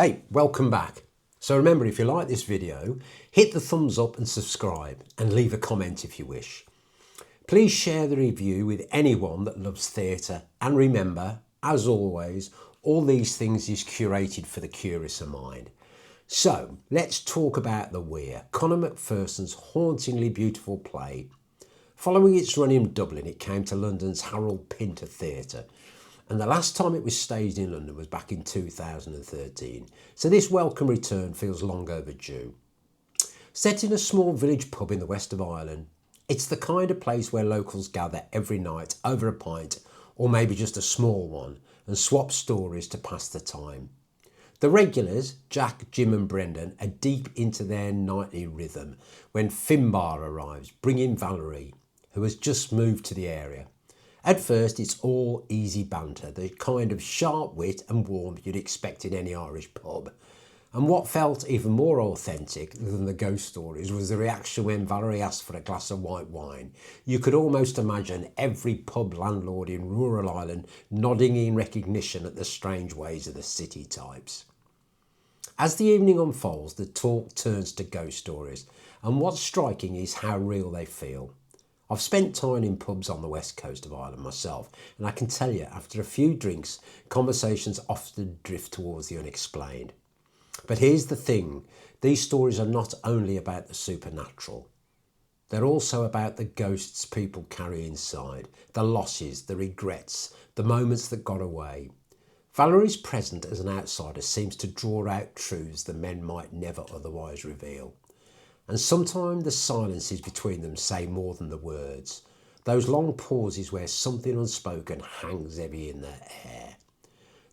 Hey, welcome back. So remember, if you like this video, hit the thumbs up and subscribe and leave a comment if you wish. Please share the review with anyone that loves theatre, and remember, as always, all these things is curated for the curious of mind. So let's talk about the Weir, Conor McPherson's hauntingly beautiful play. Following its run in Dublin, it came to London's Harold Pinter Theatre, and the last time it was staged in London was back in 2013, so this welcome return feels long overdue. Set in a small village pub in the west of Ireland, it's the kind of place where locals gather every night over a pint, or maybe just a small one, and swap stories to pass the time. The regulars, Jack, Jim and Brendan, are deep into their nightly rhythm when Finbar arrives, bringing Valerie, who has just moved to the area. At first, it's all easy banter, the kind of sharp wit and warmth you'd expect in any Irish pub. And what felt even more authentic than the ghost stories was the reaction when Valerie asked for a glass of white wine. You could almost imagine every pub landlord in rural Ireland nodding in recognition at the strange ways of the city types. As the evening unfolds, the talk turns to ghost stories, and what's striking is how real they feel. I've spent time in pubs on the west coast of Ireland myself, and I can tell you, after a few drinks, conversations often drift towards the unexplained. But here's the thing, these stories are not only about the supernatural. They're also about the ghosts people carry inside, the losses, the regrets, the moments that got away. Valerie's presence as an outsider seems to draw out truths the men might never otherwise reveal. And sometimes the silences between them say more than the words. Those long pauses where something unspoken hangs heavy in the air.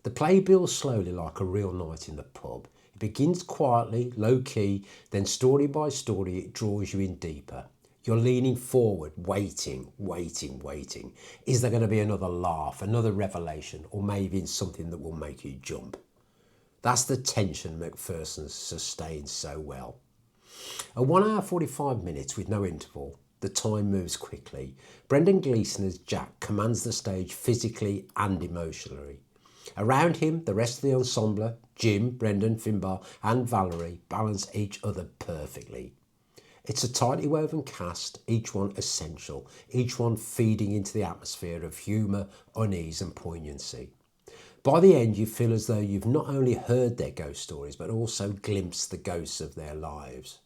The play builds slowly like a real night in the pub. It begins quietly, low-key, then story by story it draws you in deeper. You're leaning forward, waiting. Is there going to be another laugh, another revelation, or maybe something that will make you jump? That's the tension McPherson's sustains so well. At 1 hour 45 minutes with no interval, the time moves quickly. Brendan Gleeson as Jack commands the stage physically and emotionally. Around him, the rest of the ensemble, Jim, Brendan, Finbar and Valerie, balance each other perfectly. It's a tightly woven cast, each one essential, each one feeding into the atmosphere of humour, unease and poignancy. By the end, you feel as though you've not only heard their ghost stories, but also glimpsed the ghosts of their lives.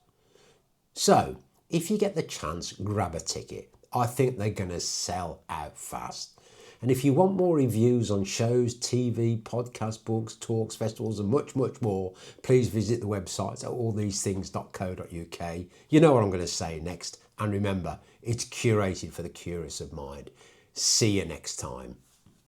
So, if you get the chance, grab a ticket. I think they're going to sell out fast. And if you want more reviews on shows, TV, podcasts, books, talks, festivals and much more, please visit the websites at allthesethings.co.uk. You know what I'm going to say next. And remember, it's curated for the curious of mind. See you next time.